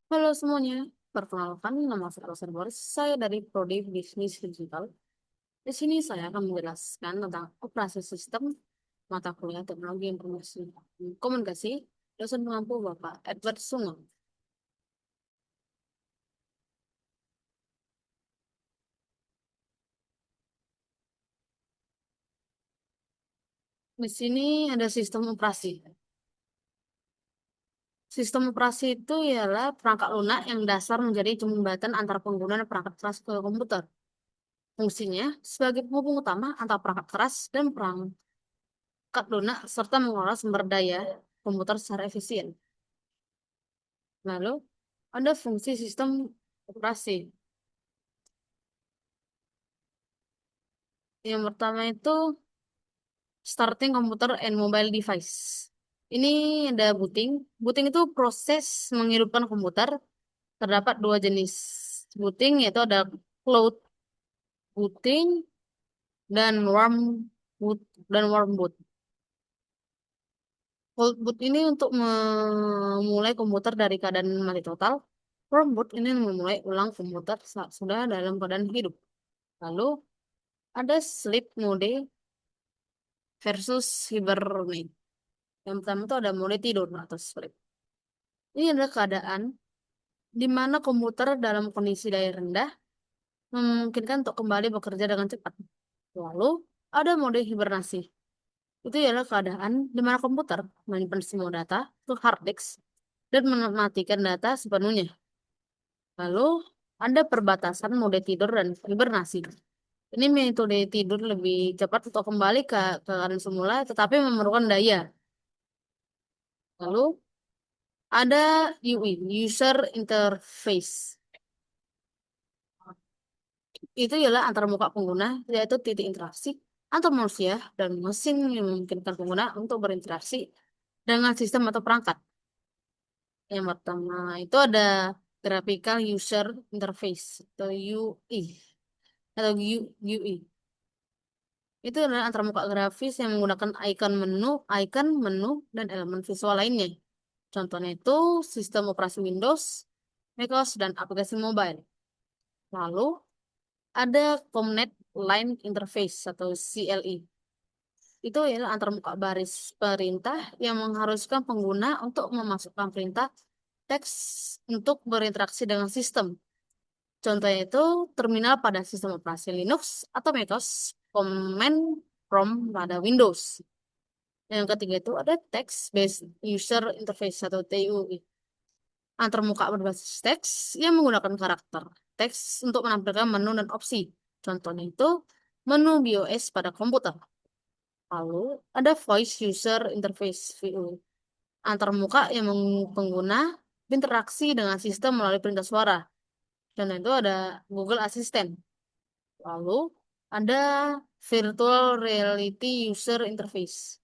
Halo semuanya, perkenalkan nama saya Rosan Boris. Saya dari Prodi Bisnis Digital. Di sini saya akan menjelaskan tentang operasi sistem mata kuliah Teknologi Informasi dan Komunikasi dosen pengampu Bapak Edward Sungguh. Di sini ada sistem operasi. Sistem operasi itu ialah perangkat lunak yang dasar menjadi jembatan antara pengguna dan perangkat keras ke komputer. Fungsinya sebagai penghubung utama antara perangkat keras dan perangkat lunak serta mengelola sumber daya komputer secara efisien. Lalu, ada fungsi sistem operasi. Yang pertama itu starting computer and mobile device. Ini ada booting. Booting itu proses menghidupkan komputer. Terdapat dua jenis booting, yaitu ada cloud booting dan boot warm boot. Cold boot ini untuk memulai komputer dari keadaan mati total. Warm boot ini memulai ulang komputer saat sudah dalam keadaan hidup. Lalu ada sleep mode versus hibernate. Yang pertama itu ada mode tidur atau sleep. Ini adalah keadaan di mana komputer dalam kondisi daya rendah memungkinkan untuk kembali bekerja dengan cepat. Lalu ada mode hibernasi. Itu adalah keadaan di mana komputer menyimpan semua data ke hard disk dan mematikan data sepenuhnya. Lalu ada perbatasan mode tidur dan hibernasi. Ini metode tidur lebih cepat untuk kembali ke keadaan semula, tetapi memerlukan daya. Lalu ada UI, User Interface. Itu ialah antar muka pengguna, yaitu titik interaksi antar manusia dan mesin yang memungkinkan pengguna untuk berinteraksi dengan sistem atau perangkat. Yang pertama itu ada Graphical User Interface atau UI atau UI. Itu adalah antarmuka grafis yang menggunakan icon menu, dan elemen visual lainnya. Contohnya itu sistem operasi Windows, macOS, dan aplikasi mobile. Lalu ada Command Line Interface atau CLI. Itu adalah antarmuka baris perintah yang mengharuskan pengguna untuk memasukkan perintah teks untuk berinteraksi dengan sistem. Contohnya itu terminal pada sistem operasi Linux atau macOS, command prompt pada Windows. Yang ketiga itu ada Text Based User Interface atau TUI. Antarmuka berbasis teks yang menggunakan karakter teks untuk menampilkan menu dan opsi. Contohnya itu menu BIOS pada komputer. Lalu ada Voice User Interface VU. Antarmuka yang pengguna berinteraksi dengan sistem melalui perintah suara. Contohnya itu ada Google Assistant. Lalu ada Virtual Reality User Interface.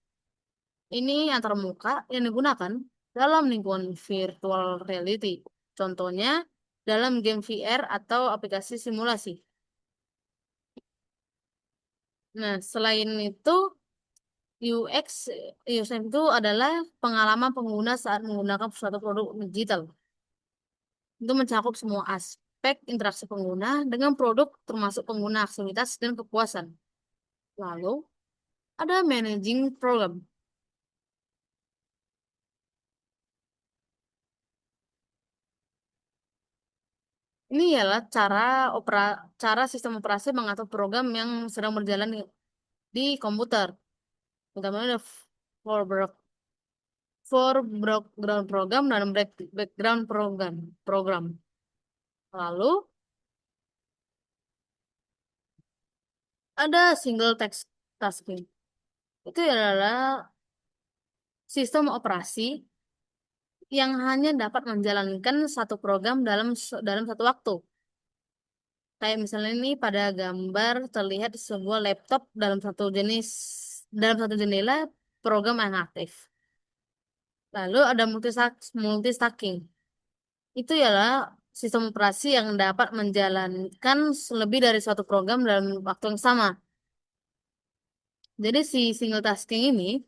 Ini antarmuka yang digunakan dalam lingkungan virtual reality. Contohnya dalam game VR atau aplikasi simulasi. Nah, selain itu, UX USM itu adalah pengalaman pengguna saat menggunakan suatu produk digital. Itu mencakup semua aspek interaksi pengguna dengan produk termasuk pengguna aktivitas dan kepuasan. Lalu, ada managing program. Ini ialah cara sistem operasi mengatur program yang sedang berjalan di komputer. Utamanya ada foreground program dan background program. Lalu ada single text tasking. Itu adalah sistem operasi yang hanya dapat menjalankan satu program dalam satu waktu. Kayak misalnya ini pada gambar terlihat sebuah laptop dalam satu jendela program yang aktif. Lalu ada multitasking. Itu ialah sistem operasi yang dapat menjalankan lebih dari suatu program dalam waktu yang sama. Jadi si single tasking ini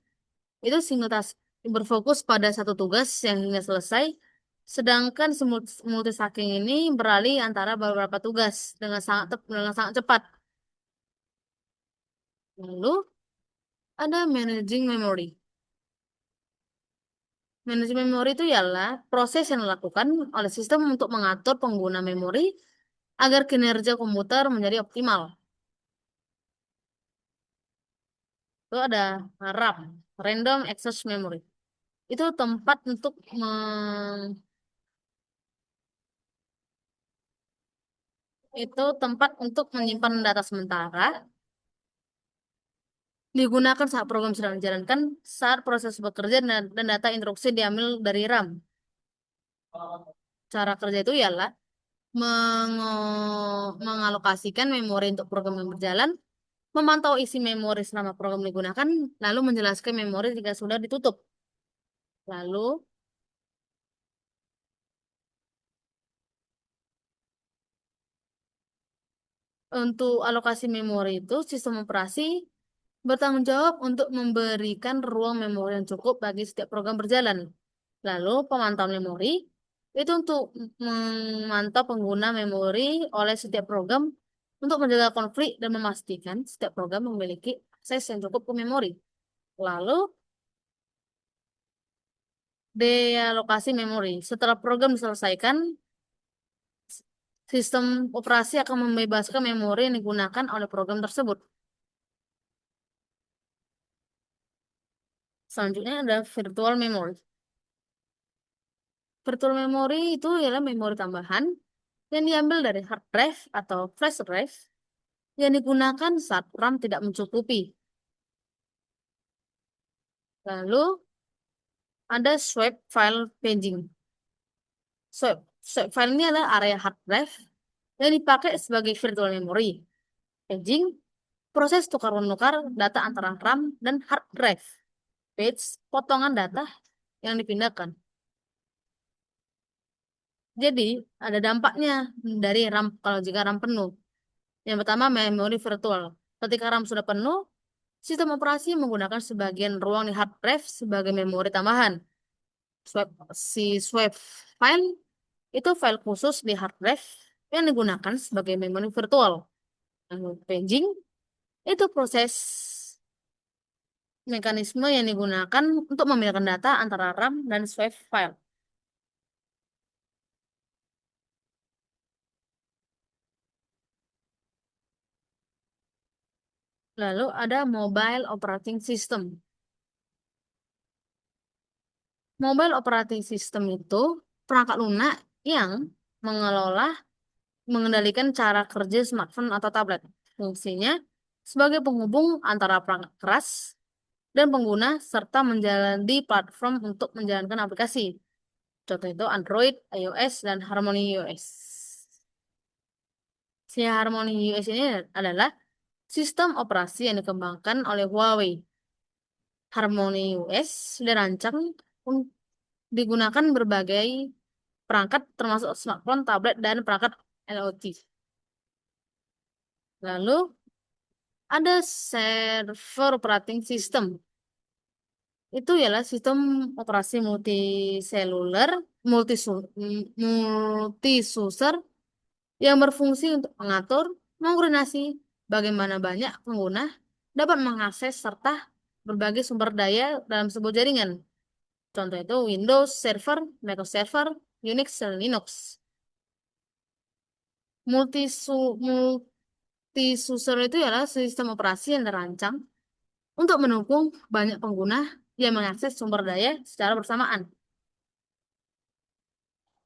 itu single task berfokus pada satu tugas yang hingga selesai Sedangkan si multitasking ini beralih antara beberapa tugas dengan sangat cepat. Lalu ada managing memory. Managing memory itu ialah proses yang dilakukan oleh sistem untuk mengatur pengguna memori agar kinerja komputer menjadi optimal. Itu ada RAM, Random Access Memory. Itu tempat untuk menyimpan data sementara, digunakan saat program sedang dijalankan, saat proses bekerja dan data instruksi diambil dari RAM. Cara kerja itu ialah mengalokasikan memori untuk program yang berjalan, memantau isi memori selama program digunakan, lalu menjelaskan memori jika sudah ditutup. Lalu untuk alokasi memori itu, sistem operasi bertanggung jawab untuk memberikan ruang memori yang cukup bagi setiap program berjalan. Lalu pemantauan memori itu untuk memantau pengguna memori oleh setiap program untuk menjaga konflik dan memastikan setiap program memiliki akses yang cukup ke memori. Lalu dealokasi memori. Setelah program diselesaikan, sistem operasi akan membebaskan memori yang digunakan oleh program tersebut. Selanjutnya ada virtual memory. Virtual memory itu adalah memori tambahan yang diambil dari hard drive atau flash drive yang digunakan saat RAM tidak mencukupi. Lalu ada swap file paging. Swap file ini adalah area hard drive yang dipakai sebagai virtual memory. Paging, proses tukar-menukar data antara RAM dan hard drive. Page, potongan data yang dipindahkan. Jadi, ada dampaknya dari RAM kalau jika RAM penuh. Yang pertama, memori virtual. Ketika RAM sudah penuh, sistem operasi menggunakan sebagian ruang di hard drive sebagai memori tambahan. Swap, swap file itu file khusus di hard drive yang digunakan sebagai memori virtual. Lalu paging itu proses mekanisme yang digunakan untuk memindahkan data antara RAM dan swap file. Lalu ada mobile operating system. Mobile operating system itu perangkat lunak yang mengelola, mengendalikan cara kerja smartphone atau tablet. Fungsinya sebagai penghubung antara perangkat keras dan pengguna serta menjalani platform untuk menjalankan aplikasi. Contoh itu Android, iOS, dan Harmony OS. Si Harmony OS ini adalah sistem operasi yang dikembangkan oleh Huawei. Harmony OS dirancang un- digunakan berbagai perangkat termasuk smartphone, tablet, dan perangkat IoT. Lalu ada server operating system. Itu ialah sistem operasi multiseluler, multi-user yang berfungsi untuk mengatur, mengkoordinasi bagaimana banyak pengguna dapat mengakses serta berbagai sumber daya dalam sebuah jaringan. Contoh itu Windows Server, Microsoft Server, Unix, dan Linux. Multi-user itu adalah sistem operasi yang dirancang untuk mendukung banyak pengguna yang mengakses sumber daya secara bersamaan.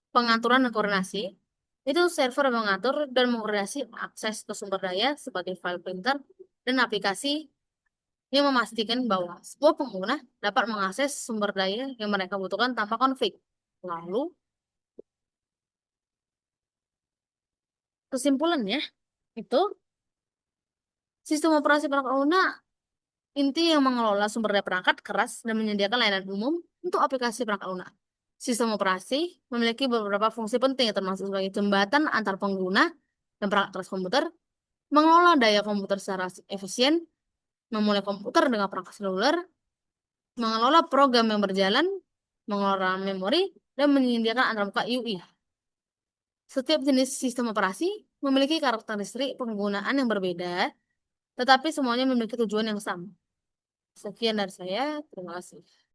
Pengaturan dan koordinasi itu server yang mengatur dan mengkoordinasi akses ke sumber daya seperti file printer dan aplikasi yang memastikan bahwa sebuah pengguna dapat mengakses sumber daya yang mereka butuhkan tanpa konflik. Lalu, kesimpulannya itu sistem operasi perangkat lunak inti yang mengelola sumber daya perangkat keras dan menyediakan layanan umum untuk aplikasi perangkat lunak. Sistem operasi memiliki beberapa fungsi penting termasuk sebagai jembatan antar pengguna dan perangkat keras komputer, mengelola daya komputer secara efisien, memulai komputer dengan perangkat seluler, mengelola program yang berjalan, mengelola memori, dan menyediakan antarmuka UI. Setiap jenis sistem operasi memiliki karakteristik penggunaan yang berbeda, tetapi semuanya memiliki tujuan yang sama. Sekian dari saya, terima kasih.